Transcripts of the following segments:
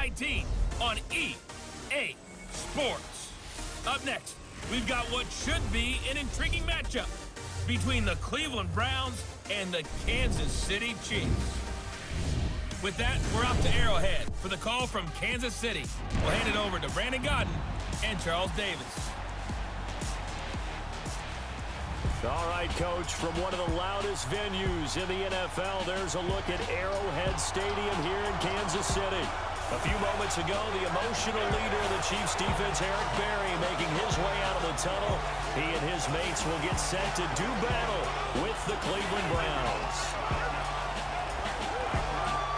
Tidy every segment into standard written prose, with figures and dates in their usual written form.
19 on EA Sports. Up next, we've got what should be an intriguing matchup between the Cleveland Browns and the Kansas City Chiefs. With that, we're off to Arrowhead for the call from Kansas City. We'll hand it over to Brandon Godden and Charles Davis. All right, Coach, from one of the loudest venues in the NFL, there's a look at Arrowhead Stadium here in Kansas City. A few moments ago, the emotional leader of the Chiefs defense, Eric Berry, making his way out of the tunnel. He and his mates will get set to do battle with the Cleveland Browns.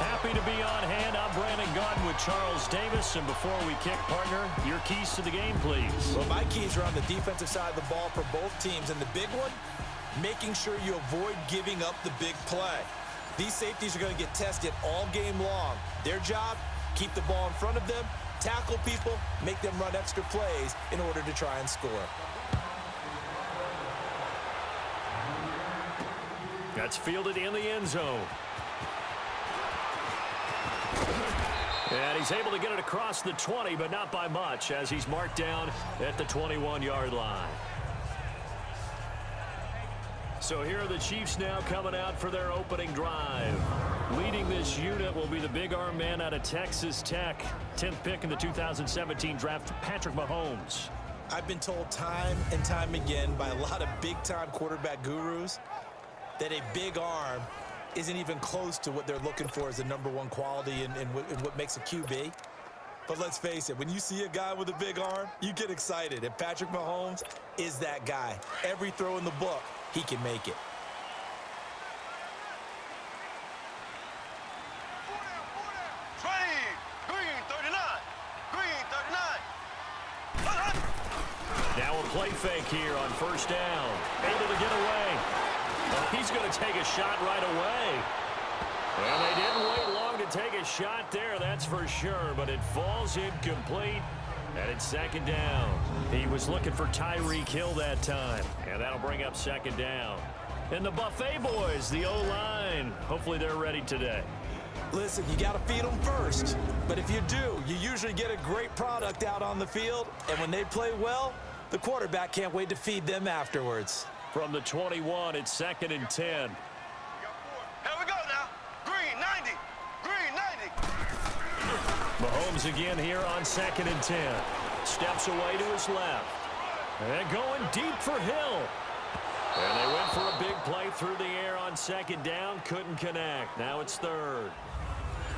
Happy to be on hand. I'm Brandon Godden with Charles Davis. And before we kick, partner, your keys to the game, please. Well, my keys are on the defensive side of the ball for both teams. And the big one, making sure you avoid giving up the big play. These safeties are going to get tested all game long. Their job, keep the ball in front of them, tackle people, make them run extra plays in order to try and score. That's fielded in the end zone. And he's able to get it across the 20, but not by much, as he's marked down at the 21-yard line. So here are the Chiefs now coming out for their opening drive. Leading this unit will be the big arm man out of Texas Tech. 10th pick in the 2017 draft, Patrick Mahomes. I've been told time and time again by a lot of big-time quarterback gurus that a big arm isn't even close to what they're looking for as the #1 quality in what makes a QB. But let's face it, when you see a guy with a big arm, you get excited. And Patrick Mahomes is that guy. Every throw in the book, he can make it. Now a play fake here on first down. Able to get away. Well, he's going to take a shot right away. And they didn't wait long to take a shot there, that's for sure. But it falls incomplete, and it's second down. He was looking for Tyreek Hill that time, and that'll bring up second down. And the Buffet boys, the O-line, hopefully they're ready today. Listen, you got to feed them first. But if you do, you usually get a great product out on the field. And when they play well, the quarterback can't wait to feed them afterwards. From the 21, it's second and 10. Here we go now. Green 90. Green 90. Mahomes again here on second and 10. Steps away to his left. And going deep for Hill. And they went for a big play through the air on second down. Couldn't connect. Now it's third.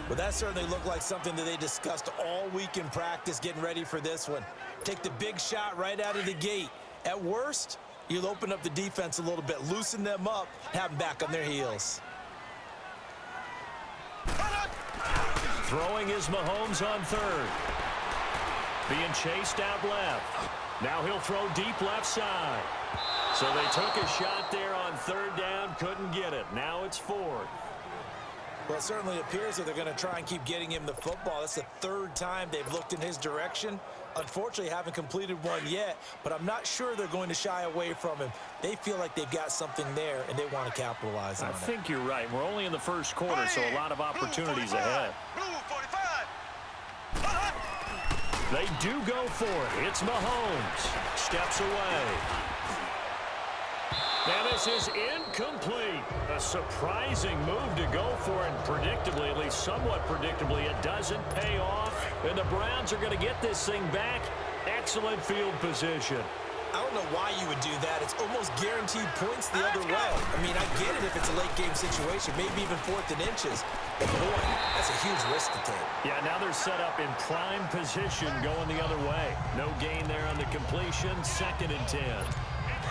Well, that certainly looked like something that they discussed all week in practice getting ready for this one. Take the big shot right out of the gate. At worst, you'll open up the defense a little bit, loosen them up, have them back on their heels. Throwing is Mahomes on third. Being chased out left. Now he'll throw deep left side. So they took a shot there on third down, couldn't get it. Now it's fourth. Well, it certainly appears that they're going to try and keep getting him the football. That's the third time they've looked in his direction. Unfortunately, haven't completed one yet, but I'm not sure they're going to shy away from him. They feel like they've got something there, and they want to capitalize on it. I think you're right. We're only in the first quarter, so a lot of opportunities ahead. Blue 45. They do go for it. It's Mahomes. Steps away. And this is incomplete. A surprising move to go for it. Predictably, at least somewhat predictably, it doesn't pay off. And the Browns are going to get this thing back. Excellent field position. I don't know why you would do that. It's almost guaranteed points the other way. I mean, I get it if it's a late game situation, maybe even 4th and inches. But boy, that's a huge risk to take. Yeah, now they're set up in prime position going the other way. No gain there on the completion. Second and 10.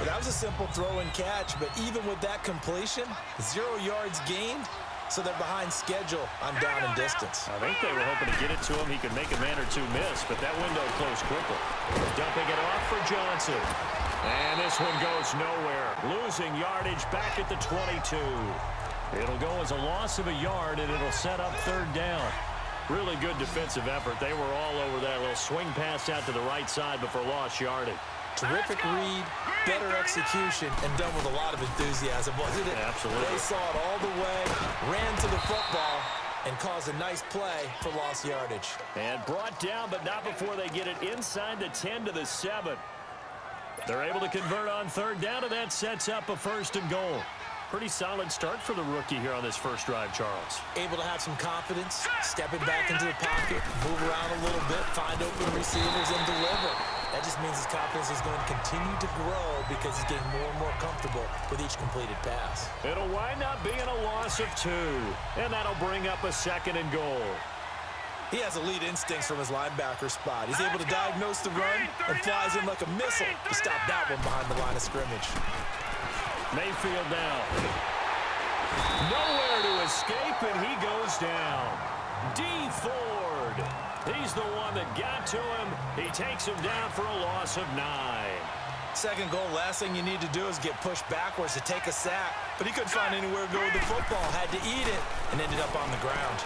Well, that was a simple throw and catch, but even with that completion, 0 yards gained, so they're behind schedule on down and distance. I think they were hoping to get it to him. He could make a man or two miss, but that window closed quickly. Dumping it off for Johnson. And this one goes nowhere. Losing yardage back at the 22. It'll go as a loss of a yard, and it'll set up third down. Really good defensive effort. They were all over that little swing pass out to the right side before lost yardage. Terrific read, better execution, and done with a lot of enthusiasm, wasn't it? Absolutely. They saw it all the way, ran to the football, and cause a nice play for lost yardage. And brought down, but not before they get it inside the 10 to the 7. They're able to convert on third down, and that sets up a 1st and goal. Pretty solid start for the rookie here on this first drive, Charles. Able to have some confidence, stepping back into the pocket, move around a little bit, find open receivers, and deliver. That just means his confidence is going to continue to grow because he's getting more and more comfortable with each completed pass. It'll wind up being a loss of 2, and that'll bring up a 2nd and goal. He has elite instincts from his linebacker spot. He's able to diagnose the run and flies in like a missile to stop that one behind the line of scrimmage. Mayfield now. Nowhere to escape, and he goes down. D. Ford. He's the one that got to him. He takes him down for a loss of 9. 2nd goal, last thing you need to do is get pushed backwards to take a sack. But he couldn't find anywhere to go with the football, had to eat it, and ended up on the ground.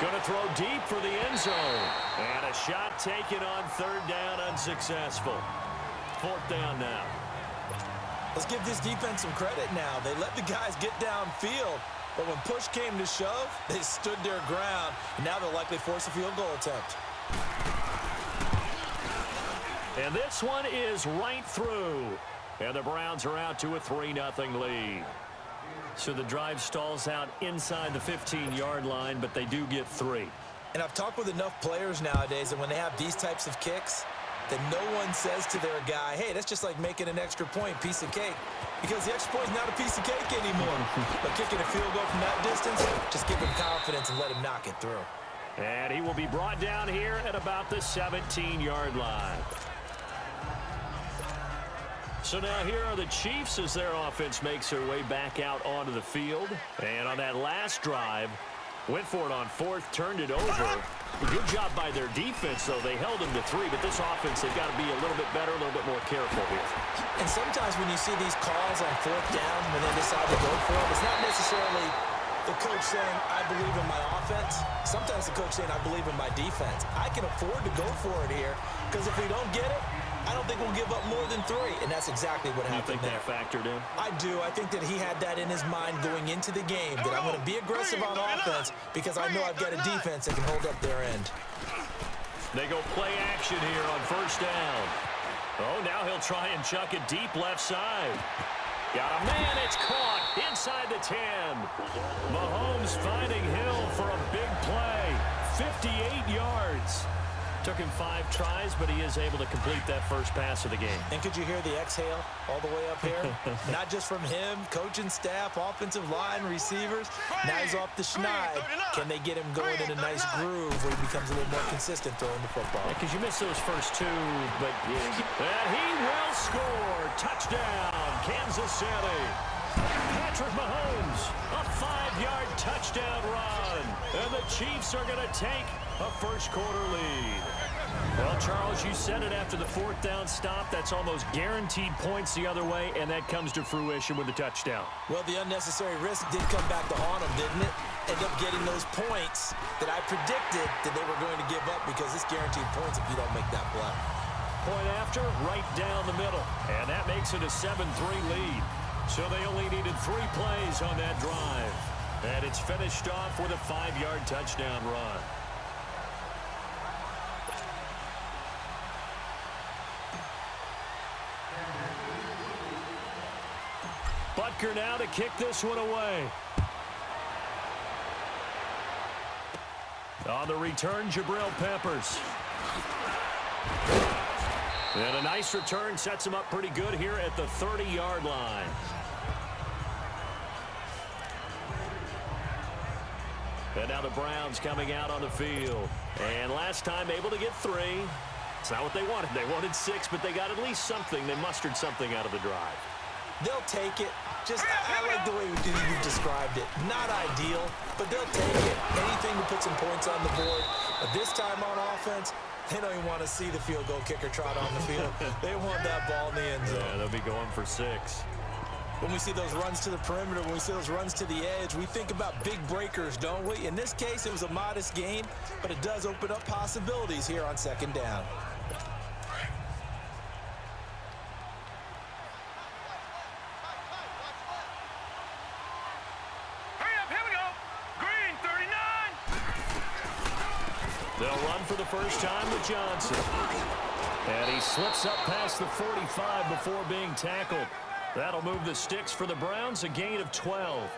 Going to throw deep for the end zone. And a shot taken on third down, unsuccessful. 4th down now. Let's give this defense some credit now. They let the guys get downfield, but when push came to shove, they stood their ground, and now they'll likely force a field goal attempt. And this one is right through. And the Browns are out to a 3-0 lead. So the drive stalls out inside the 15-yard line, but they do get 3. And I've talked with enough players nowadays that when they have these types of kicks, that no one says to their guy, hey, that's just like making an extra point, piece of cake. Because the extra point is not a piece of cake anymore. But kicking a field goal from that distance, just give him confidence and let him knock it through. And he will be brought down here at about the 17-yard line. So now here are the Chiefs as their offense makes their way back out onto the field. And on that last drive, went for it on 4th, turned it over. Good job by their defense, though. They held them to 3, but this offense, they've got to be a little bit better, a little bit more careful here. And sometimes when you see these calls on 4th down, when they decide to go for it, it's not necessarily the coach saying, I believe in my offense. Sometimes the coach saying, I believe in my defense. I can afford to go for it here, because if we don't get it, I don't think we'll give up more than 3, and that's exactly what happened there. You think that factored in? I do. I think that he had that in his mind going into the game, that I'm going to be aggressive on offense because I know I've got a defense that can hold up their end. They go play action here on 1st down. Oh, now he'll try and chuck it deep left side. Got a man, it's caught inside the 10. Mahomes finding Hill for a big play. 58 yards. Took him 5 tries, but he is able to complete that first pass of the game. And could you hear the exhale all the way up here? Not just from him, coaching staff, offensive line, receivers. Now he's off the schneid. Can they get him going in a nice groove where he becomes a little more consistent throwing the football? Because you missed those first 2, but and he will score. Touchdown, Kansas City. Patrick Mahomes, a 5-yard touchdown run. And the Chiefs are going to take a first-quarter lead. Well, Charles, you said it after the 4th down stop. That's almost guaranteed points the other way, and that comes to fruition with the touchdown. Well, the unnecessary risk did come back to haunt him, didn't it? End up getting those points that I predicted that they were going to give up because it's guaranteed points if you don't make that play. Point after, right down the middle. And that makes it a 7-3 lead. So they only needed 3 plays on that drive. And it's finished off with a 5-yard touchdown run. Butker now to kick this one away. On the return, Jabril Peppers. And a nice return sets him up pretty good here at the 30-yard line. And now the Browns coming out on the field. And last time able to get 3. It's not what they wanted. They wanted 6, but they got at least something. They mustered something out of the drive. They'll take it. Just, I like the way you described it. Not ideal, but they'll take it. Anything to put some points on the board. But this time on offense, they don't even want to see the field goal kicker trot on the field. They want that ball in the end zone. Yeah, they'll be going for 6. When we see those runs to the perimeter, when we see those runs to the edge, we think about big breakers, don't we? In this case, it was a modest gain, but it does open up possibilities here on 2nd down. Hurry up, They'll run for the first time with Johnson. And he slips up past the 45 before being tackled. That'll move the sticks for the Browns, a gain of 12.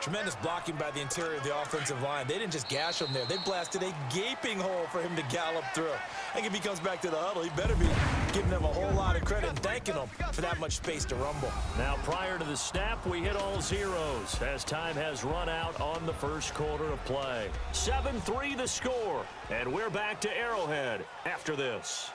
Tremendous blocking by the interior of the offensive line. They didn't just gash him there. They blasted a gaping hole for him to gallop through. I think if he comes back to the huddle, he better be giving them a whole lot of credit and thanking them for that much space to rumble. Now, prior to the snap, we hit all zeros as time has run out on the first quarter of play. 7-3 the score, and we're back to Arrowhead after this.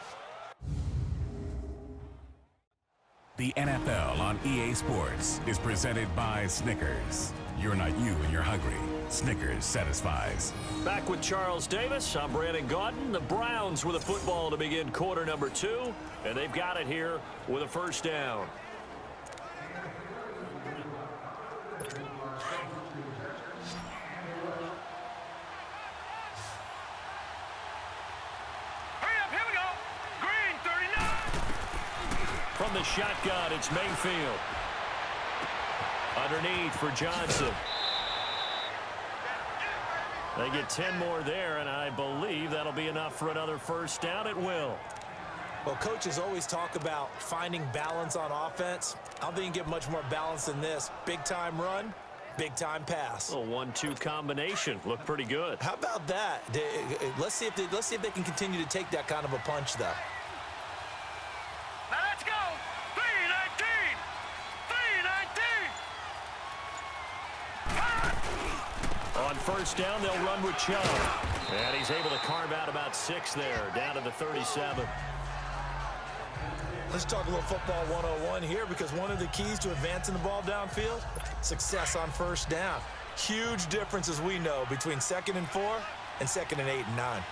The NFL on EA Sports is presented by Snickers. You're not you and you're hungry. Snickers satisfies. Back with Charles Davis. I'm Brandon Gaudin. The Browns with a football to begin quarter number 2, and they've got it here with a first down. Hurry up, here we go. Green, 39. From the shotgun, it's Mayfield. Underneath for Johnson. They get 10 more there, and I believe that'll be enough for another first down. It will. Well, coaches always talk about finding balance on offense. I don't think you can get much more balance than this. Big-time run, big-time pass. A 1-2 combination. Looked pretty good. How about that? Let's see if they can continue to take that kind of a punch, though. Now let's go. 3-19. 3-19. On first down, they'll run with Chubb. And he's able to carve out about 6 there, down to the 37. Let's talk a little football 101 here, because one of the keys to advancing the ball downfield, success on first down. Huge difference, as we know, between 2nd and 4 and 2nd and 8 and 9.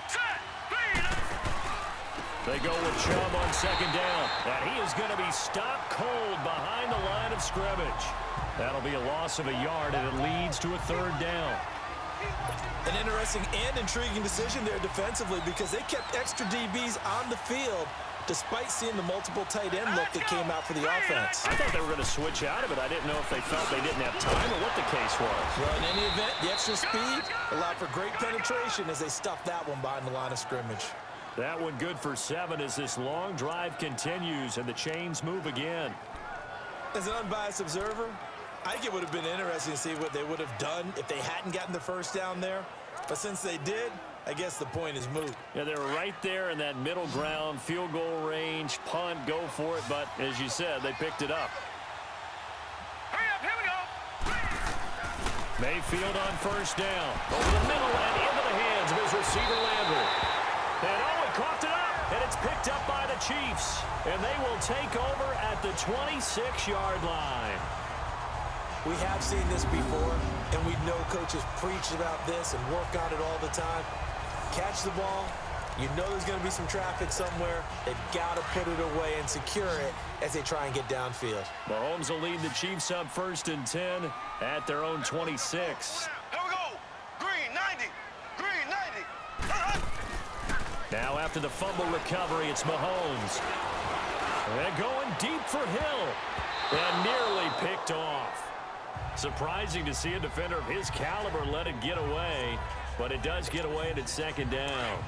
Set. 3-19. They go with Chubb on second down. And he is going to be stopped cold behind the line of scrimmage. That'll be a loss of a yard, and it leads to a third down. An interesting and intriguing decision there defensively, because they kept extra DBs on the field despite seeing the multiple tight end look that came out for the offense. I thought they were going to switch out of it. I didn't know if they felt they didn't have time or what the case was. Well, in any event, the extra speed allowed for great penetration as they stuffed that one behind the line of scrimmage. That one good for 7 as this long drive continues and the chains move again. As an unbiased observer, I think it would have been interesting to see what they would have done if they hadn't gotten the first down there. But since they did, I guess the point is moot. Yeah, they were right there in that middle ground, field goal range, punt, go for it. But as you said, they picked it up. Hurry up, here we go. Mayfield on first down. Over the middle and into the hands of his receiver, Landry. And Owen coughed it up, and it's picked up by the Chiefs. And they will take over at the 26-yard line. We have seen this before, and we know coaches preach about this and work on it all the time. Catch the ball. You know there's going to be some traffic somewhere. They've got to put it away and secure it as they try and get downfield. Mahomes will lead the Chiefs up 1st and 10 at their own 26. Here we go. Green, 90. Green, 90. Now after the fumble recovery, it's Mahomes. They're going deep for Hill. And nearly picked off. Surprising to see a defender of his caliber let it get away, but it does get away and it's second down.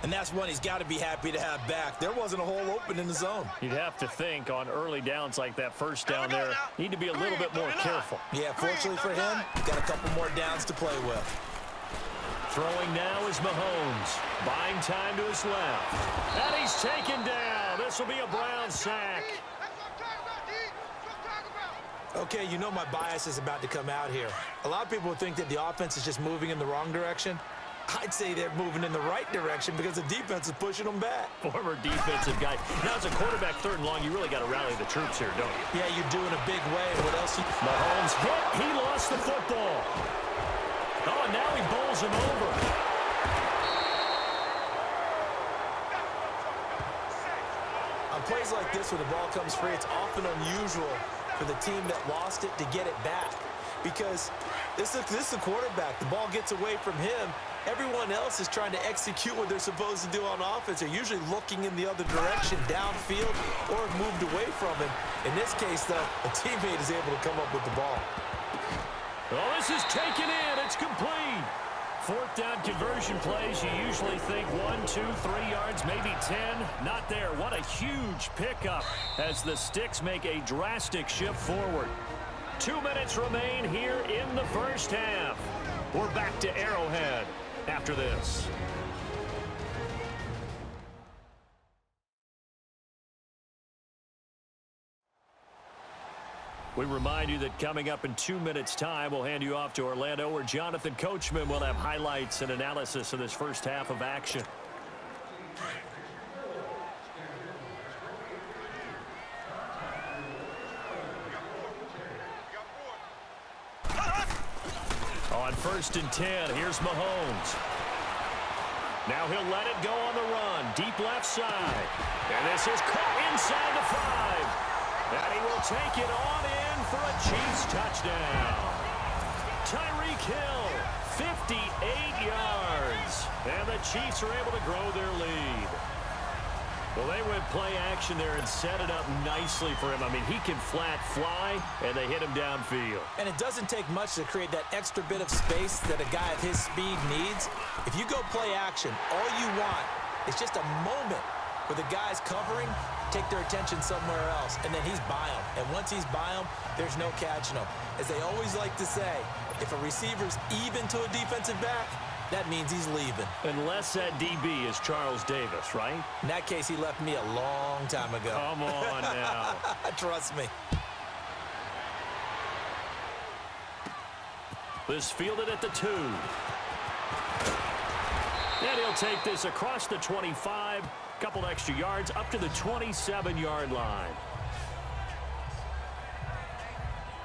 And that's one he's got to be happy to have back. There wasn't a hole open in the zone. You'd have to think on early downs like that first down there, need to be a little bit more careful. Yeah, fortunately for him, got a couple more downs to play with. Throwing now is Mahomes, buying time to his left. And he's taken down. This will be a Brown sack. Okay, you know my bias is about to come out here. A lot of people would think that the offense is just moving in the wrong direction. I'd say they're moving in the right direction because the defense is pushing them back. Former defensive guy. Now, as a quarterback, 3rd and long, you really got to rally the troops here, don't you? Yeah, you're doing a big way. What else? Mahomes hit. He lost the football. Oh, and now he bowls him over. On plays like this where the ball comes free, it's often unusual for the team that lost it to get it back, because this is the quarterback. The ball gets away from him. Everyone else is trying to execute what they're supposed to do on offense. They're usually looking in the other direction, downfield, or have moved away from him. In this case, though, a teammate is able to come up with the ball. Oh, this is taken in. It's complete. 4th down conversion plays, you usually think 1, 2, 3 yards, maybe 10. Not there. What a huge pickup as the Sticks make a drastic shift forward. 2 minutes remain here in the first half. We're back to Arrowhead after this. We remind you that coming up in 2 minutes' time, we'll hand you off to Orlando, where Jonathan Coachman will have highlights and analysis of this first half of action. On 1st and 10, here's Mahomes. Now he'll let it go on the run, deep left side. And this is caught inside the 5. And he will take it on in for a Chiefs touchdown. Tyreek Hill, 58 yards. And the Chiefs are able to grow their lead. Well, they went play action there and set it up nicely for him. I mean, he can flat fly, and they hit him downfield. And it doesn't take much to create that extra bit of space that a guy of his speed needs. If you go play action, all you want is just a moment where the guy's covering, take their attention somewhere else, and then he's by him. And once he's by him, there's no catching him. As they always like to say, if a receiver's even to a defensive back, that means he's leaving. Unless that DB is Charles Davis, right? In that case, he left me a long time ago. Come on now. Trust me. This fielded at the 2. And he'll take this across the 25. Couple extra yards up to the 27-yard line.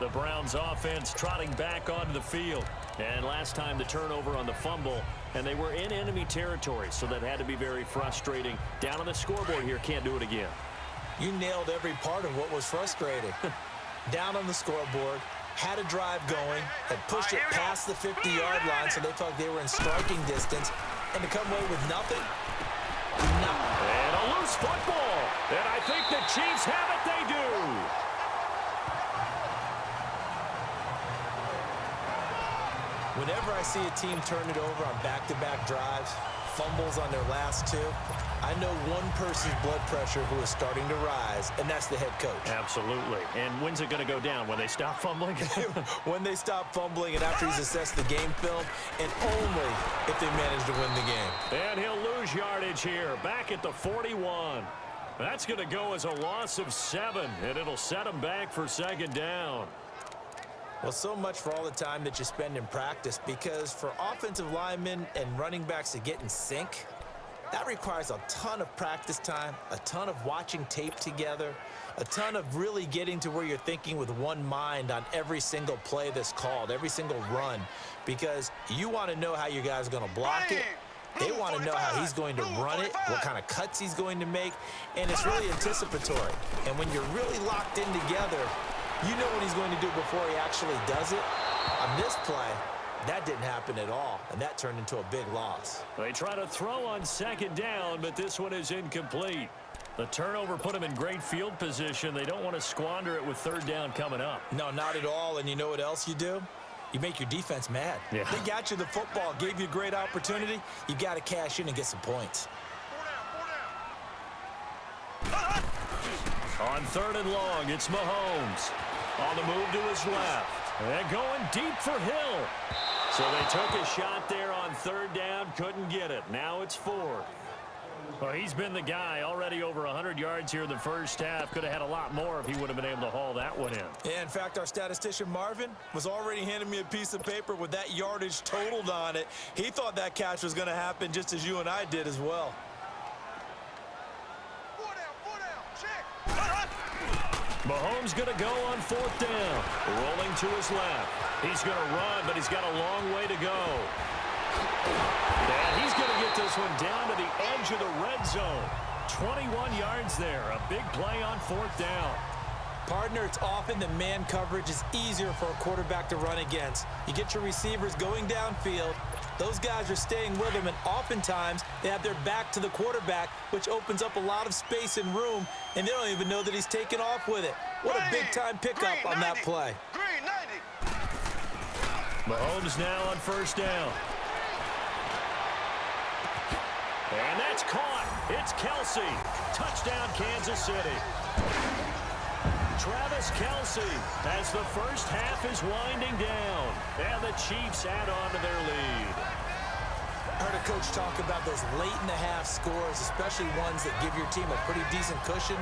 The Browns offense trotting back onto the field. And last time the turnover on the fumble, and they were in enemy territory, so that had to be very frustrating. Down on the scoreboard here, can't do it again. You nailed every part of what was frustrating. Down on the scoreboard, had a drive going, had pushed it past the 50-yard line, so they felt they were in striking distance, and to come away with nothing? No. And a loose football. And I think the Chiefs have it. They do. Whenever I see a team turn it over on back-to-back drives, fumbles on their last 2, I know one person's blood pressure who is starting to rise, and that's the head coach. Absolutely. And when's it going to go down? When they stop fumbling? When they stop fumbling and after he's assessed the game film, and only if they manage to win the game. And he'll lose yardage here, back at the 41. That's going to go as a loss of 7, and it'll set him back for 2nd down. Well, so much for all the time that you spend in practice, because for offensive linemen and running backs to get in sync, that requires a ton of practice time, a ton of watching tape together, a ton of really getting to where you're thinking with one mind on every single play that's called, every single run, because you want to know how your guy's going to block it. They want to know how he's going to run it, what kind of cuts he's going to make, and it's really anticipatory. And when you're really locked in together, you know what he's going to do before he actually does it. On this play, that didn't happen at all, and that turned into a big loss. They try to throw on 2nd down, but this one is incomplete. The turnover put them in great field position. They don't want to squander it with 3rd down coming up. No, not at all, and you know what else you do? You make your defense mad. Yeah. They got you the football, gave you a great opportunity. You got to cash in and get some points. On 3rd and long, it's Mahomes. On the move to his left. And going deep for Hill. So they took a shot there on 3rd down, couldn't get it. Now it's 4th. Well, he's been the guy, already over 100 yards here in the first half. Could have had a lot more if he would have been able to haul that one in. Yeah, in fact, our statistician Marvin was already handing me a piece of paper with that yardage totaled on it. He thought that catch was going to happen just as you and I did as well. Mahomes going to go on 4th down. Rolling to his left. He's going to run, but he's got a long way to go. And he's going to get this one down to the edge of the red zone. 21 yards there. A big play on 4th down. Partner, it's often that man coverage is easier for a quarterback to run against. You get your receivers going downfield. Those guys are staying with him, and oftentimes they have their back to the quarterback, which opens up a lot of space and room, and they don't even know that he's taken off with it. What a big-time pickup on that play. Mahomes now on 1st down. And that's caught. It's Kelsey. Touchdown, Kansas City. Travis Kelsey as the first half is winding down. And the Chiefs add on to their lead. I heard a coach talk about those late-in-the-half scores, especially ones that give your team a pretty decent cushion.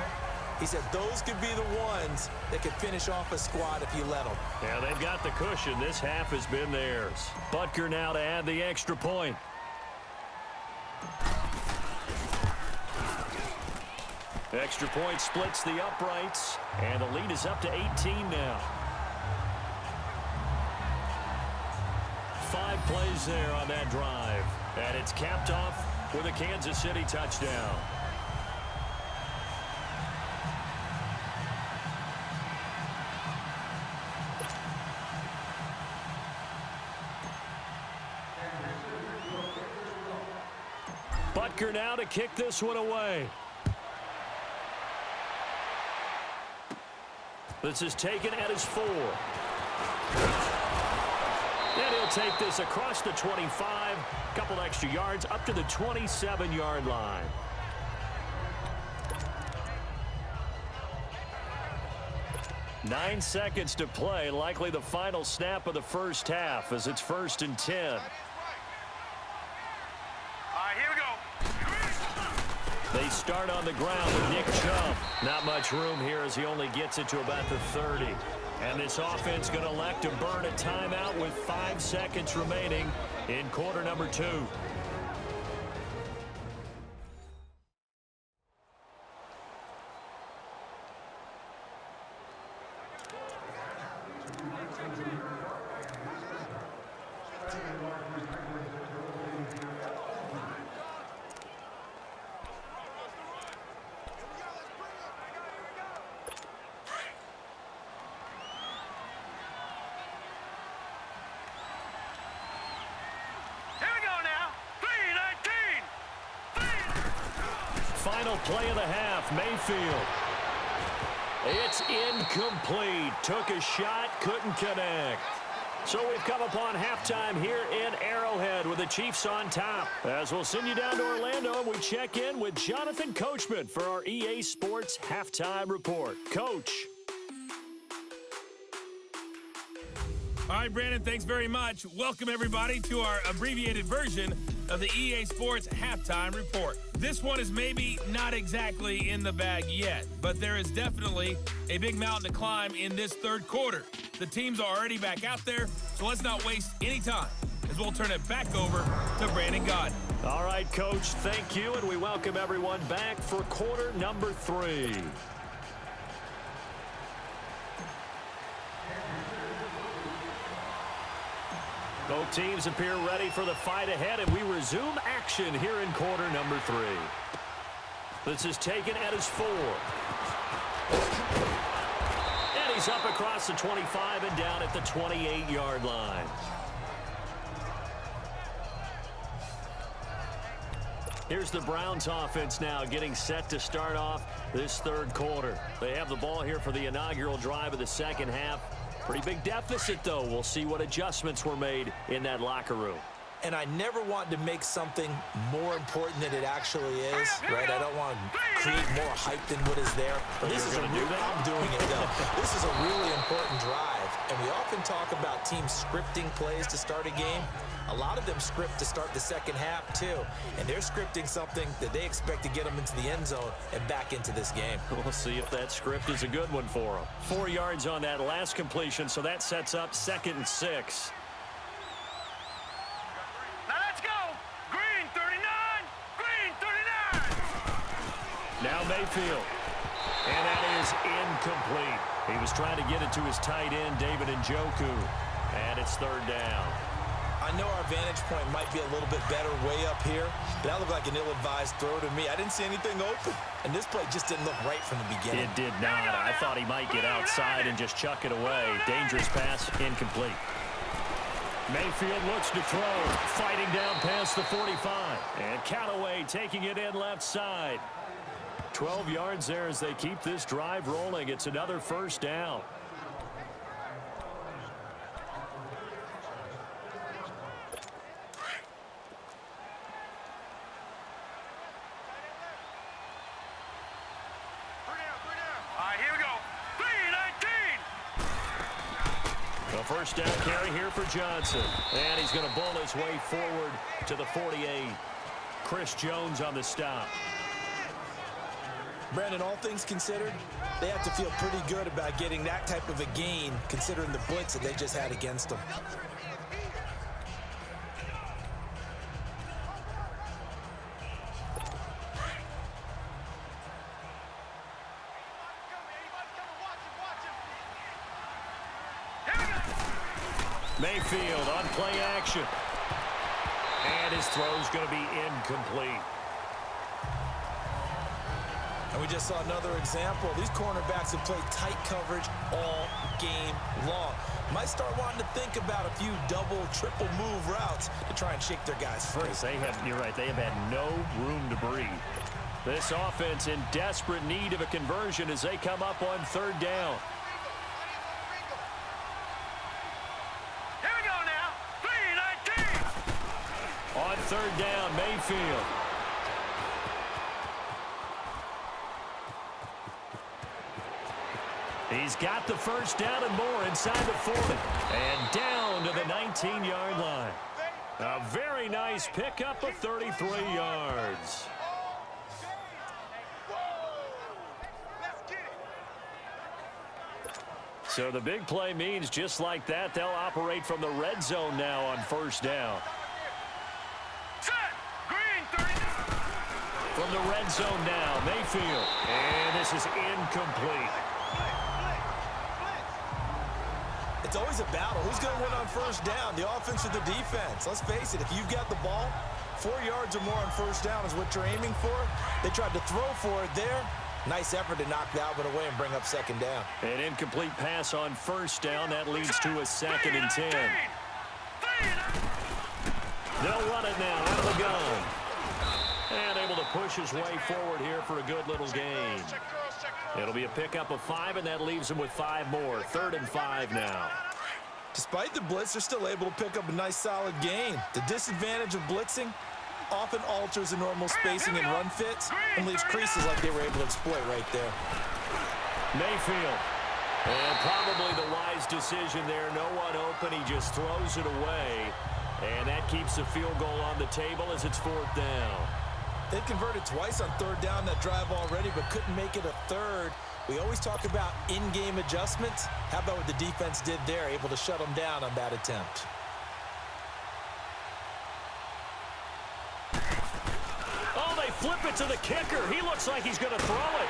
He said those could be the ones that could finish off a squad if you let them. Yeah, they've got the cushion. This half has been theirs. Butker now to add the extra point. Extra point splits the uprights, and the lead is up to 18 now. 5 plays there on that drive, and it's capped off with a Kansas City touchdown. Butker now to kick this one away. This is taken at his 4. And he'll take this across the 25. Couple extra yards up to the 27-yard line. Nine seconds to play. Likely the final snap of the first half as it's 1st and 10. All right, here we go. They start on the ground with Nick Chubb. Not much room here as he only gets it to about the 30. And this offense going to elect to burn a timeout with 5 seconds remaining in quarter number 2. Final play of the half, Mayfield. It's incomplete. Took a shot, couldn't connect. So we've come upon halftime here in Arrowhead with the Chiefs on top. As we'll send you down to Orlando and we check in with Jonathan Coachman for our EA Sports Halftime Report. Coach. All right, Brandon, thanks very much. Welcome, everybody, to our abbreviated version of the EA Sports Halftime Report. This one is maybe not exactly in the bag yet, but there is definitely a big mountain to climb in this third quarter. The teams are already back out there, so let's not waste any time as we'll turn it back over to Brandon Gaudin. All right, Coach, thank you, and we welcome everyone back for quarter number 3. Both teams appear ready for the fight ahead, and we resume action here in quarter number 3. This is taken at his 4. And he's up across the 25 and down at the 28-yard line. Here's the Browns offense now getting set to start off this third quarter. They have the ball here for the inaugural drive of the second half. Pretty big deficit, though. We'll see what adjustments were made in that locker room. And I never want to make something more important than it actually is, right? I don't want to create more hype than what is there. But this is a real, I'm doing it, though. This is a really important drive. And we often talk about teams scripting plays to start a game. A lot of them script to start the second half, too. And they're scripting something that they expect to get them into the end zone and back into this game. We'll see if that script is a good one for them. 4 yards on that last completion, so that sets up 2nd and 6. Now let's go. Green 39. Green 39. Now Mayfield. And that is incomplete. He was trying to get it to his tight end, David Njoku. And it's 3rd down. I know our vantage point might be a little bit better way up here, but that looked like an ill-advised throw to me. I didn't see anything open, and this play just didn't look right from the beginning. It did not. I thought he might get outside and just chuck it away. Dangerous pass, incomplete. Mayfield looks to throw, fighting down past the 45. And Callaway taking it in left side. 12 yards there as they keep this drive rolling. It's another 1st down. First down carry here for Johnson. And he's going to bull his way forward to the 48. Chris Jones on the stop. Brandon, all things considered, they have to feel pretty good about getting that type of a gain considering the blitz that they just had against them. Mayfield on play action. And his throw's going to be incomplete. And we just saw another example. These cornerbacks have played tight coverage all game long. Might start wanting to think about a few double, triple move routes to try and shake their guys free. You're right, they have had no room to breathe. This offense in desperate need of a conversion as they come up on third down. Here we go now. 3-19. On third down, Mayfield. He's got the first down and more inside the 40. And down to the 19-yard line. A very nice pickup of 33 yards. So the big play means just like that, they'll operate from the red zone now on first down. Set. Green 30. From the red zone now, Mayfield. And this is incomplete. It's always a battle. Who's going to win on first down, the offense or the defense? Let's face it, if you've got the ball, 4 yards or more on first down is what you're aiming for. They tried to throw for it there. Nice effort to knock that one away and bring up second down. An incomplete pass on first down. That leads to a 2nd and 10. They'll run it now out of the gun. And able to push his way forward here for a good little gain. It'll be a pickup of 5, and that leaves him with 5 more. 3rd and 5 now. Despite the blitz, they're still able to pick up a nice solid gain. The disadvantage of blitzing often alters the normal spacing and run fits and leaves creases like they were able to exploit right there. Mayfield. And probably the wise decision there. No one open. He just throws it away. And that keeps the field goal on the table as it's 4th down. They converted twice on third down that drive already, but couldn't make it a third. We always talk about in-game adjustments. How about what the defense did there, able to shut them down on that attempt? Oh, they flip it to the kicker. He looks like he's going to throw it.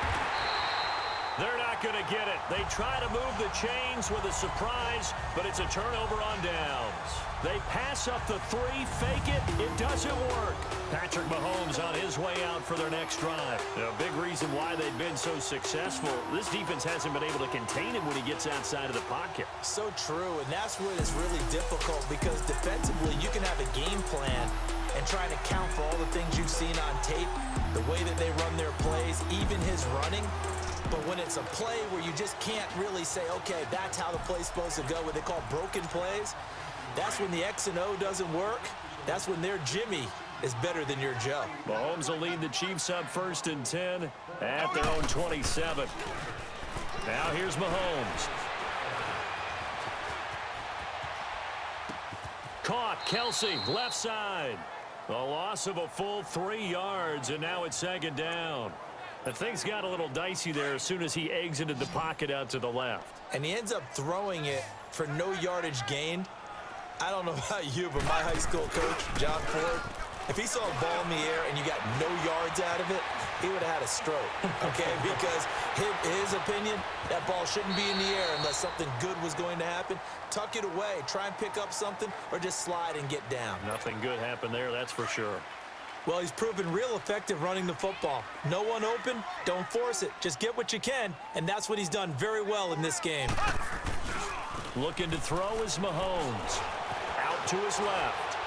They're not going to get it. They try to move the chains with a surprise, but it's a turnover on downs. They pass up the 3, fake it. It doesn't work. Patrick Mahomes on his way out for their next drive. A big reason why they've been so successful. This defense hasn't been able to contain him when he gets outside of the pocket. So true, and that's where it's really difficult because defensively you can have a game plan and trying to count for all the things you've seen on tape, the way that they run their plays, even his running. But when it's a play where you just can't really say, okay, that's how the play's supposed to go, what they call broken plays, that's when the X and O doesn't work. That's when their Jimmy is better than your Joe. Mahomes will lead the Chiefs up 1st and 10 at their own 27. Now here's Mahomes. Caught, Kelsey, left side. A loss of a full 3 yards, and now it's 2nd down. The things got a little dicey there as soon as he exited the pocket out to the left. And he ends up throwing it for no yardage gained. I don't know about you, but my high school coach, John Ford, if he saw a ball in the air and you got no yards out of it, he would have had a stroke, okay? Because his opinion, that ball shouldn't be in the air unless something good was going to happen. Tuck it away, try and pick up something, or just slide and get down. Nothing good happened there, that's for sure. Well, he's proven real effective running the football. No one open, don't force it. Just get what you can, and that's what he's done very well in this game. Looking to throw is Mahomes. Out to his left.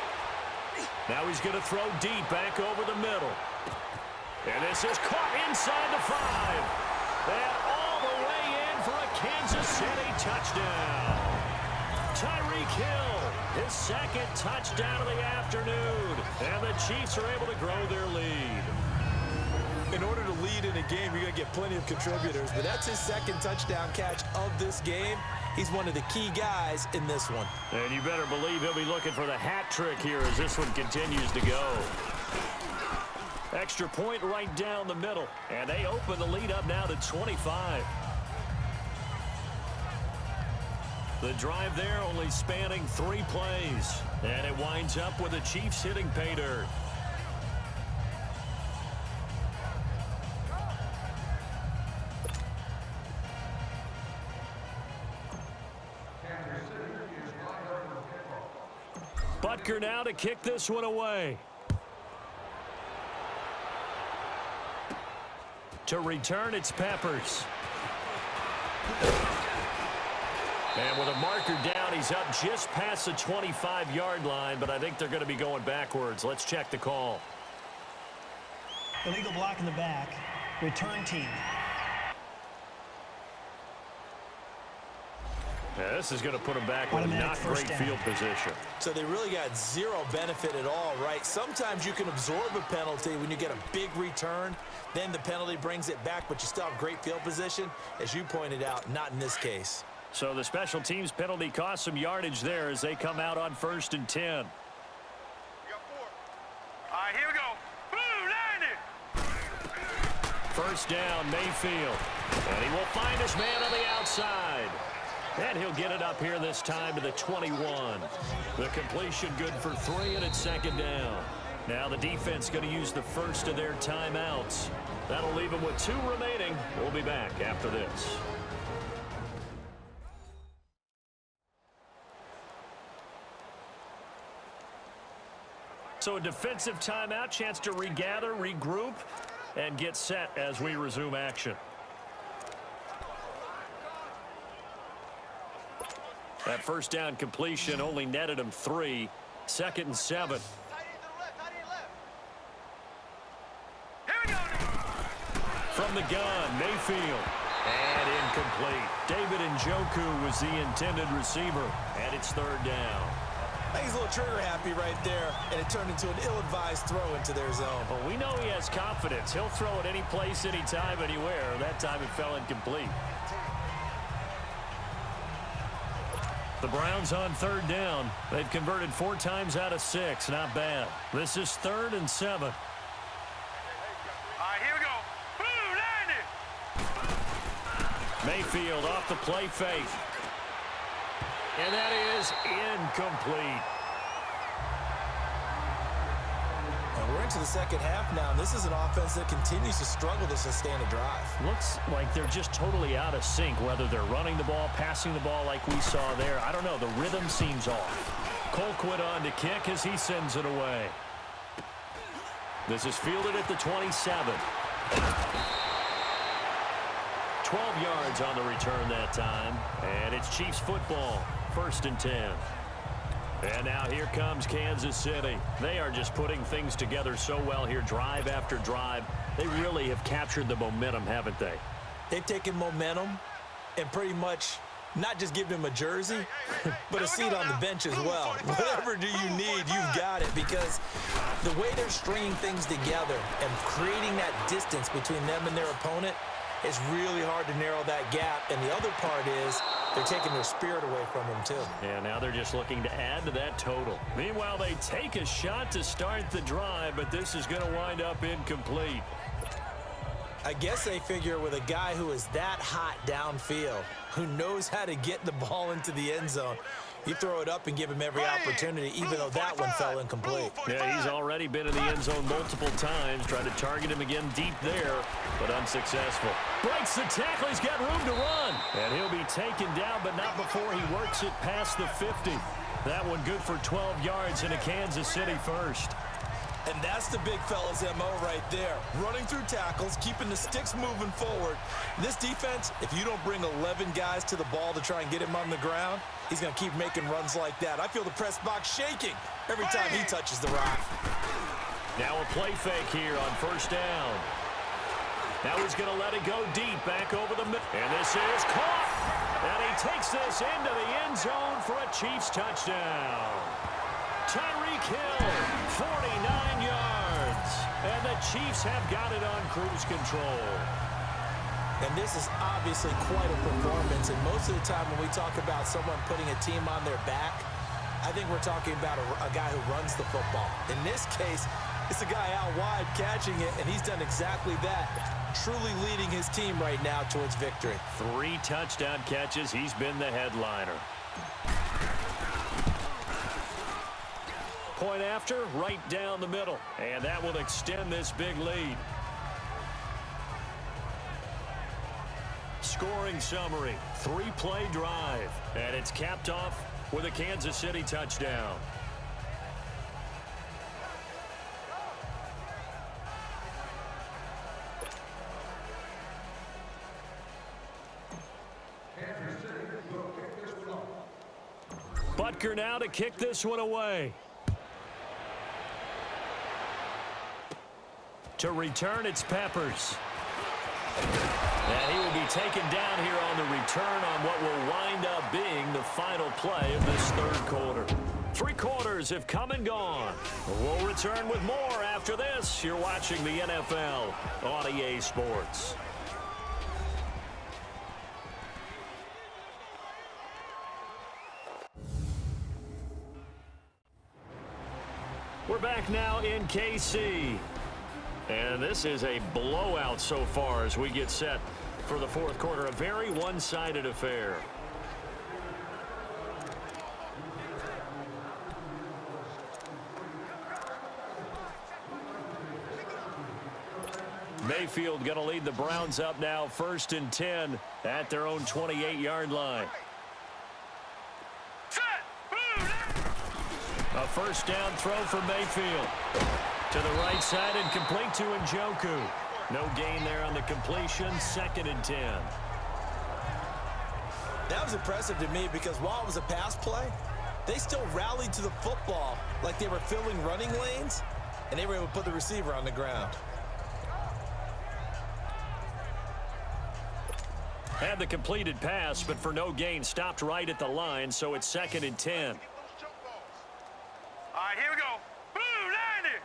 Now he's going to throw deep back over the middle. And this is caught inside the 5. And all the way in for a Kansas City touchdown. Tyreek Hill, his 2nd touchdown of the afternoon. And the Chiefs are able to grow their lead. In order to lead in a game, you're going to get plenty of contributors, but that's his second touchdown catch of this game. He's one of the key guys in this one. And you better believe he'll be looking for the hat trick here as this one continues to go. Extra point right down the middle, and they open the lead up now to 25. The drive there only spanning 3 plays, and it winds up with the Chiefs hitting pay dirt. Butker now to kick this one away. To return, it's Peppers. And with a marker down, he's up just past the 25-yard line, but I think they're going to be going backwards. Let's check the call. Illegal block in the back. Return team. Yeah, this is going to put them back with Automatic not first great down. field position. So they really got zero benefit at all, right? Sometimes you can absorb a penalty when you get a big return. Then the penalty brings it back, but you still have great field position. As you pointed out, not in this case. So the special teams penalty cost some yardage there as they come out on 1st and 10. We got 4. All right, here we go. Boom, 90. First down, Mayfield. And he will find his man on the outside. And he'll get it up here this time to the 21. The completion good for 3, and it's 2nd down. Now the defense going to use the first of their timeouts. That'll leave them with 2 remaining. We'll be back after this. So a defensive timeout, chance to regather, regroup, and get set as we resume action. That first down completion only netted him 3. 2nd and 7. From the gun, Mayfield. And incomplete. David Njoku was the intended receiver. And it's 3rd down. I think he's a little trigger happy right there, and it turned into an ill-advised throw into their zone. But we know he has confidence. He'll throw it any place, anytime, anywhere. That time it fell incomplete. The Browns on 3rd down. They've converted 4 times out of 6. Not bad. This is 3rd and 7. All right, here we go. Boom, 90. Mayfield off the play fake. And that is incomplete. And we're into the second half now, and this is an offense that continues to struggle to sustain a drive. Looks like they're just totally out of sync, whether they're running the ball, passing the ball like we saw there. I don't know. The rhythm seems off. Colquitt on to kick as he sends it away. This is fielded at the 27. 12 yards on the return that time. And it's Chiefs football. 1st and 10. And now here comes Kansas City. They are just putting things together so well here, drive after drive. They really have captured the momentum, haven't they? They've taken momentum and pretty much not just given him a jersey, but a seat on the bench as well. Whatever do you need, you've got it, because the way they're stringing things together and creating that distance between them and their opponent, it's really hard to narrow that gap. And the other part is they're taking their spirit away from them, too. And now they're just looking to add to that total. Meanwhile, they take a shot to start the drive, but this is going to wind up incomplete. I guess they figure with a guy who is that hot downfield, who knows how to get the ball into the end zone, you throw it up and give him every opportunity, even though that one fell incomplete. Yeah, he's already been in the end zone multiple times, tried to target him again deep there, but unsuccessful. Breaks the tackle, he's got room to run. And he'll be taken down, but not before he works it past the 50. That one good for 12 yards in a Kansas City first. And that's the big fella's MO right there. Running through tackles, keeping the sticks moving forward. This defense, if you don't bring 11 guys to the ball to try and get him on the ground, he's going to keep making runs like that. I feel the press box shaking every time he touches the rock. Now a play fake here on 1st down. Now he's going to let it go deep back over the middle. And this is caught. And he takes this into the end zone for a Chiefs touchdown. Tyreek Hill, 49 yards. And the Chiefs have got it on cruise control. And this is obviously quite a performance. And most of the time when we talk about someone putting a team on their back, I think we're talking about a guy who runs the football. In this case, it's a guy out wide catching it, and he's done exactly that, truly leading his team right now towards victory. 3 touchdown catches. He's been the headliner. Point after, right down the middle. And that will extend this big lead. Scoring summary, 3-play drive. And it's capped off with a Kansas City touchdown. Butker now to kick this one away. To return, it's Peppers. And he will be taken down here on the return on what will wind up being the final play of this third quarter. 3 quarters have come and gone. We'll return with more after this. You're watching the NFL on EA Sports. We're back now in KC. And this is a blowout so far as we get set for the fourth quarter. A very one-sided affair. Mayfield going to lead the Browns up now, 1st and 10 at their own 28-yard line. A first down throw for Mayfield. To the right side and complete to Njoku. No gain there on the completion, 2nd and 10. That was impressive to me because while it was a pass play, they still rallied to the football like they were filling running lanes, and they were able to put the receiver on the ground. Had the completed pass, but for no gain, stopped right at the line, so it's 2nd and 10. All right, here we go. Blue 90.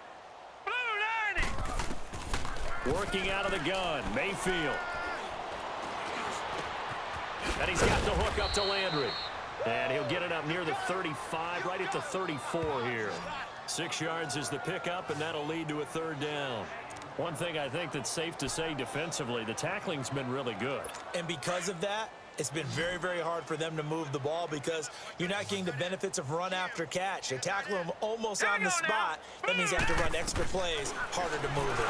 Blue 90. Working out of the gun, Mayfield. And he's got the hook up to Landry. And he'll get it up near the 35, right at the 34 here. 6 yards is the pickup, and that'll lead to a 3rd down. One thing I think that's safe to say defensively, the tackling's been really good. And because of that, it's been very, very hard for them to move the ball because you're not getting the benefits of run after catch. They tackle him almost on the spot. That means they have to run extra plays, harder to move it.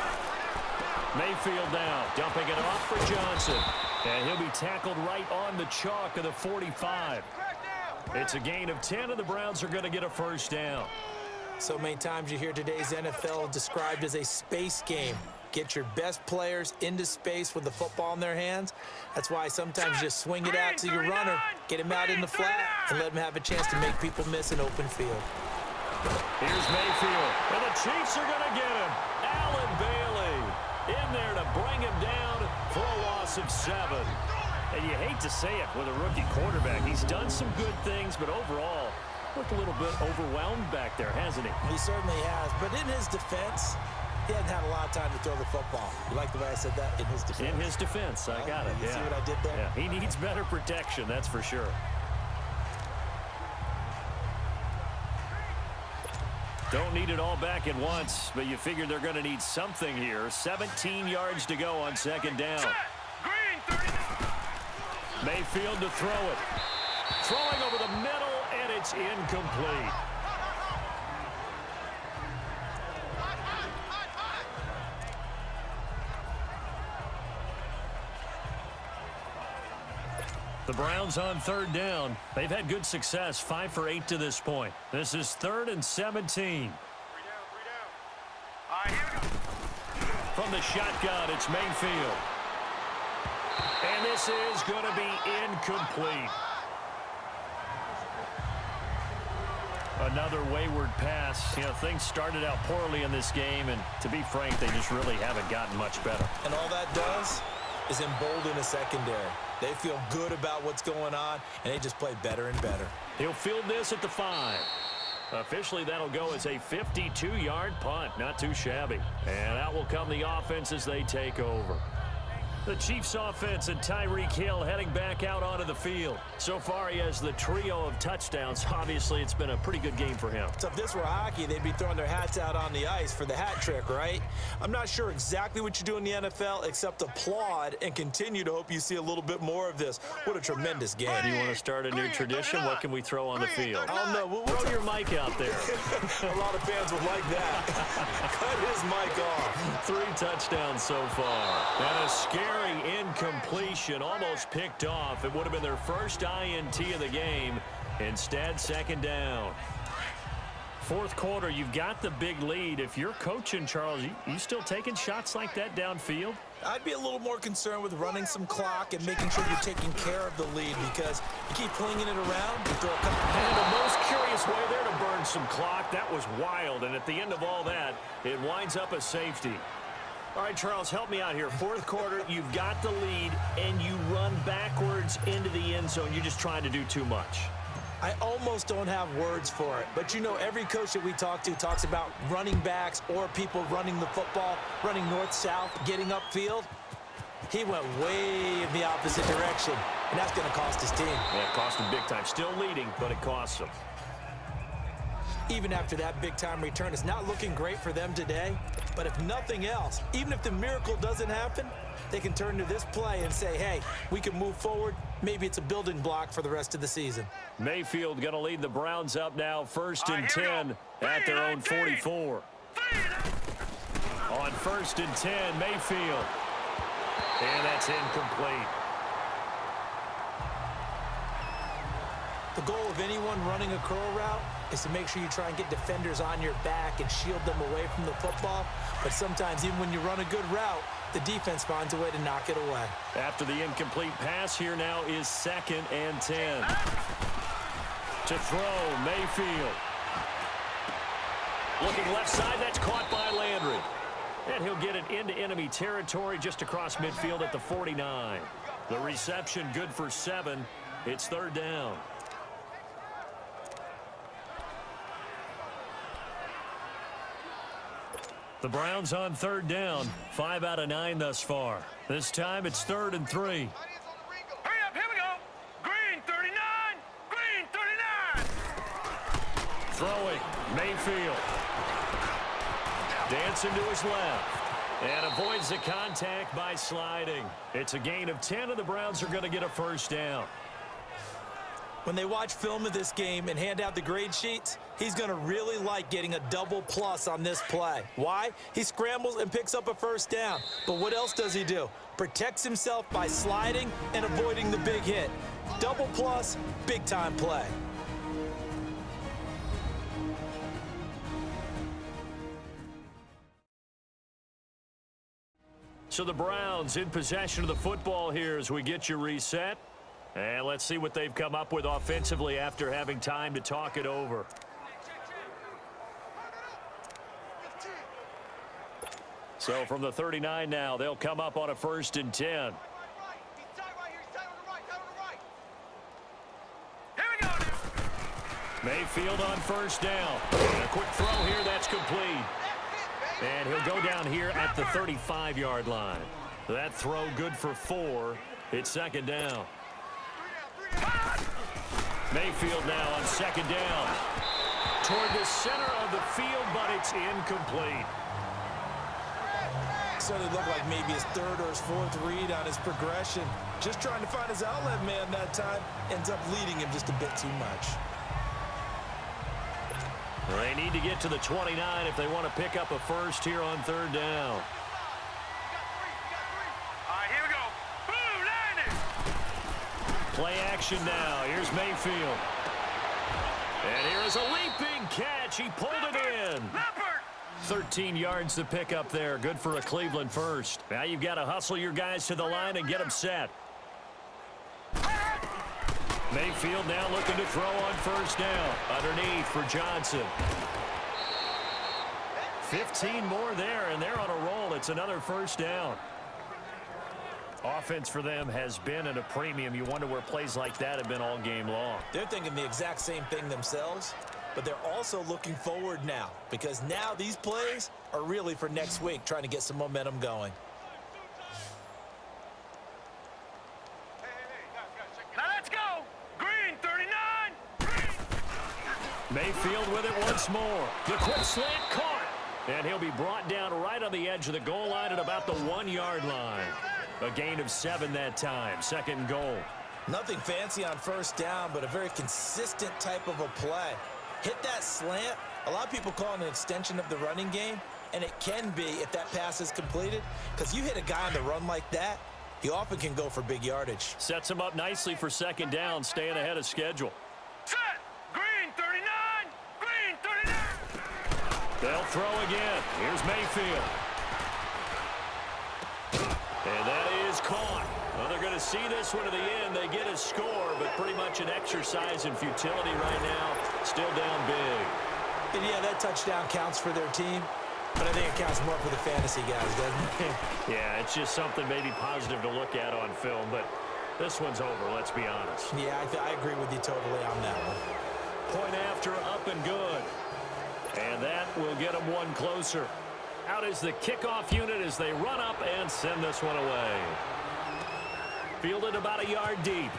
Mayfield now, dumping it off for Johnson. And he'll be tackled right on the chalk of the 45. It's a gain of 10, and the Browns are going to get a 1st down. So many times you hear today's NFL described as a space game. Get your best players into space with the football in their hands. That's why sometimes you just swing it out to your runner, get him out in the flat, and let him have a chance to make people miss an open field. Here's Mayfield, and the Chiefs are going to get him. Allen Bailey in there to bring him down for a loss of 7. And you hate to say it with a rookie quarterback. He's done some good things, but overall, looked a little bit overwhelmed back there, hasn't he? He certainly has, but in his defense, he hadn't had a lot of time to throw the football. You like the way I said that? In his defense. In his defense, I got it. You see what I did there? Yeah, he needs better protection, that's for sure. Don't need it all back at once, but you figure they're going to need something here. 17 yards to go on 2nd down. Mayfield to throw it. Throwing over the middle, and it's incomplete. The Browns on 3rd down. They've had good success, 5 for 8 to this point. This is 3rd and 17. From the shotgun, it's Mayfield. And this is going to be incomplete. Another wayward pass. You know, things started out poorly in this game, and to be frank, they just really haven't gotten much better. And all that does is embolden a secondary. They feel good about what's going on, and they just play better and better. He'll field this at the 5. Officially, that'll go as a 52-yard punt. Not too shabby. And out will come the offense as they take over. The Chiefs offense and Tyreek Hill heading back out onto the field. So far, he has the trio of touchdowns. Obviously, it's been a pretty good game for him. So if this were hockey, they'd be throwing their hats out on the ice for the hat trick, right? I'm not sure exactly what you do in the NFL except applaud and continue to hope you see a little bit more of this. What a tremendous game. Do you want to start a new tradition? What can we throw on the field? I don't know. We'll Throw your mic out there. A lot of fans would like that. Cut his mic off. 3 touchdowns so far. And a scary incompletion, almost picked off. It would have been their first INT of the game. Instead, second down. Fourth quarter, you've got the big lead. If you're coaching, Charles, you still taking shots like that downfield? I'd be a little more concerned with running some clock and making sure you're taking care of the lead, because you keep flinging it around, you throw a couple. And the most curious way there to burn some clock. That was wild. And at the end of all that, it winds up a safety. All right, Charles, help me out here. Fourth quarter, you've got the lead, and you run backwards into the end zone. You're just trying to do too much. I almost don't have words for it. But, you know, every coach that we talk to talks about running backs or people running the football, running north-south, getting upfield. He went way in the opposite direction, and that's going to cost his team. Yeah, it cost him big time. Still leading, but it costs him. Even after that big-time return, it's not looking great for them today. But if nothing else, even if the miracle doesn't happen, they can turn to this play and say, hey, we can move forward. Maybe it's a building block for the rest of the season. Mayfield going to lead the Browns up now, 1st and 10 at their own 44. On 1st and 10, Mayfield. And that's incomplete. The goal of anyone running a curl route is to make sure you try and get defenders on your back and shield them away from the football. But sometimes, even when you run a good route, the defense finds a way to knock it away. After the incomplete pass, here now is 2nd and 10. To throw, Mayfield. Looking left side, that's caught by Landry. And he'll get it into enemy territory just across midfield at the 49. The reception good for 7. It's 3rd down. The Browns on 3rd down. 5 out of 9 thus far. This time it's 3rd and 3. Hurry up, here we go. Green 39, green 39. Throwing, Mayfield. Dancing to his left. And avoids the contact by sliding. It's a gain of 10, and the Browns are going to get a 1st down. When they watch film of this game and hand out the grade sheets, he's going to really like getting a double plus on this play. Why? He scrambles and picks up a 1st down. But what else does he do? Protects himself by sliding and avoiding the big hit. Double plus, big-time play. So the Browns in possession of the football here as we get you reset. And let's see what they've come up with offensively after having time to talk it over. So from the 39 now, they'll come up on a 1st and 10. Here we go. Mayfield on 1st down. And a quick throw here, that's complete. And he'll go down here at the 35-yard line. That throw good for 4. It's 2nd down. Mayfield now on 2nd down. Toward the center of the field, but it's incomplete. Certainly looked like maybe his 3rd or his 4th read on his progression. Just trying to find his outlet man that time. Ends up leading him just a bit too much. They need to get to the 29 if they want to pick up a 1st here on 3rd down. All right, here we go. Boom, landing. Play action now. Here's Mayfield. And here is a leaping catch. He pulled it in. Leopard. 13 yards to pick up there. Good for a Cleveland 1st. Now you've got to hustle your guys to the line and get them set. Mayfield now looking to throw on 1st down. Underneath for Johnson. 15 more there, and they're on a roll. It's another 1st down. Offense for them has been at a premium. You wonder where plays like that have been all game long. They're thinking the exact same thing themselves. but they're also looking forward now because now these plays are really for next week, trying to get some momentum going. Now let's go. Green 39. Mayfield with it once more. The quick slant caught. And he'll be brought down right on the edge of the goal line at about the 1-yard line. A gain of 7 that time. 2nd and goal. Nothing fancy on first down, but a very consistent type of a play. Hit that slant. A lot of people call it an extension of the running game, and it can be if that pass is completed, because you hit a guy on the run like that, he often can go for big yardage. Sets him up nicely for 2nd down, staying ahead of schedule. Set. Green 39. Green 39. They'll throw again. Here's Mayfield. And that is caught. Well, they're going to see this one to the end. They get a score, but pretty much an exercise in futility right now. Still down big. And yeah, that touchdown counts for their team, but I think it counts more for the fantasy guys, doesn't it? Yeah, it's just something maybe positive to look at on film, but this one's over, let's be honest. Yeah, I agree with you totally on that one. Point after, up and good. And that will get them one closer. Out is the kickoff unit as they run up and send this one away. Fielded about a yard deep.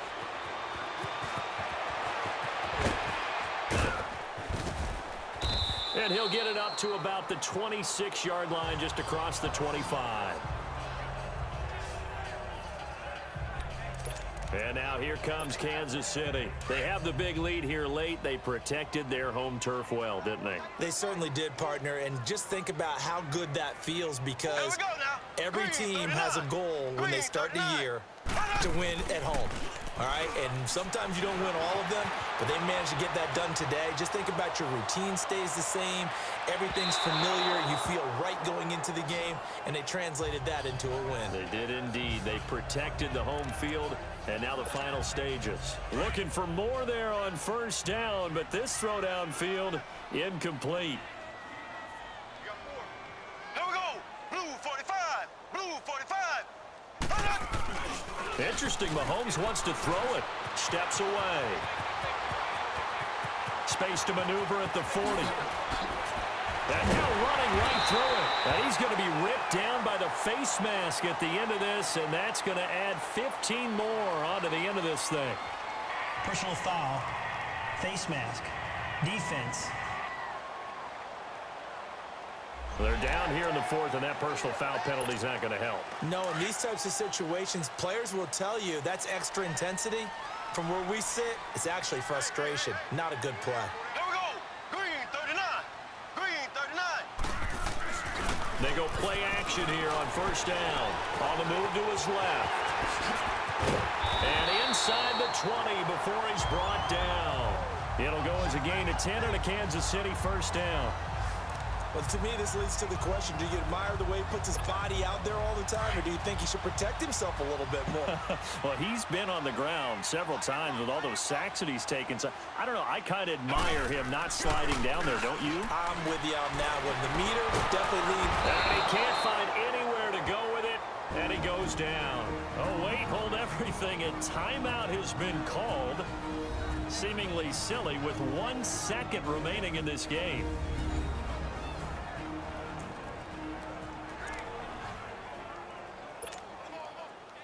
And he'll get it up to about the 26-yard line, just across the 25. And now here comes Kansas City. They have the big lead here late. They protected their home turf well, didn't they? They certainly did, partner. And just think about how good that feels, because every team has a goal when they start the year to win at home. All right, and sometimes you don't win all of them, but they managed to get that done today. Just think about your routine stays the same. Everything's familiar. You feel right going into the game, and they translated that into a win. They did indeed. They protected the home field, and now the final stages. Looking for more there on first down, but this throw downfield incomplete. Here we go. Blue 45. Blue 45. Interesting, Mahomes wants to throw it. Steps away. Space to maneuver at the 40. And now running right through it. And he's going to be ripped down by the face mask at the end of this, and that's going to add 15 more onto the end of this thing. Personal foul. Face mask. Defense. They're down here in the 4th, and that personal foul penalty is not going to help. No, in these types of situations, players will tell you that's extra intensity. From where we sit, it's actually frustration, not a good play. Here we go. Green 39. Green 39. They go play action here on first down. On the move to his left. And inside the 20 before he's brought down. It'll go as a gain of 10 and a Kansas City first down. Well, to me, this leads to the question, do you admire the way he puts his body out there all the time, or do you think he should protect himself a little bit more? Well, he's been on the ground several times with all those sacks that he's taken. So, I don't know, I kind of admire him not sliding down there, don't you? I'm with you on that one. The meter definitely leads. And he can't find anywhere to go with it, and he goes down. Oh, wait, hold everything. A timeout has been called. Seemingly silly with 1 second remaining in this game.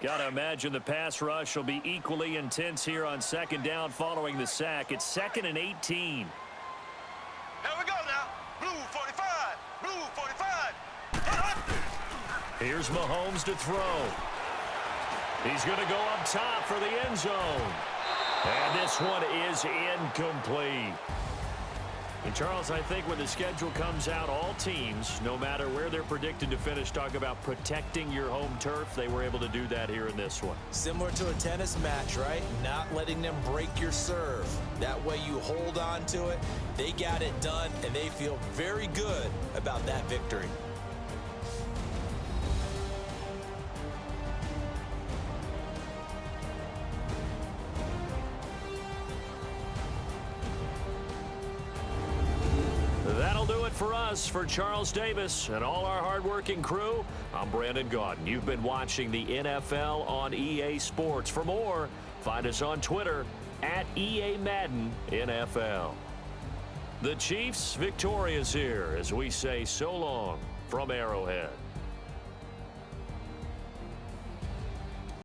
Got to imagine the pass rush will be equally intense here on second down following the sack. It's 2nd and 18. Here we go now. Blue 45. Blue 45. Here's Mahomes to throw. He's going to go up top for the end zone. And this one is incomplete. And Charles, I think when the schedule comes out, all teams, no matter where they're predicted to finish, talk about protecting your home turf. They were able to do that here in this one. Similar to a tennis match, right? Not letting them break your serve. That way you hold on to it. They got it done, and they feel very good about that victory. That'll do it for us. For Charles Davis and all our hardworking crew, I'm Brandon Gaudin. You've been watching the NFL on EA Sports. For more, find us on Twitter @EA Madden NFL. The Chiefs victorious here as we say so long from Arrowhead.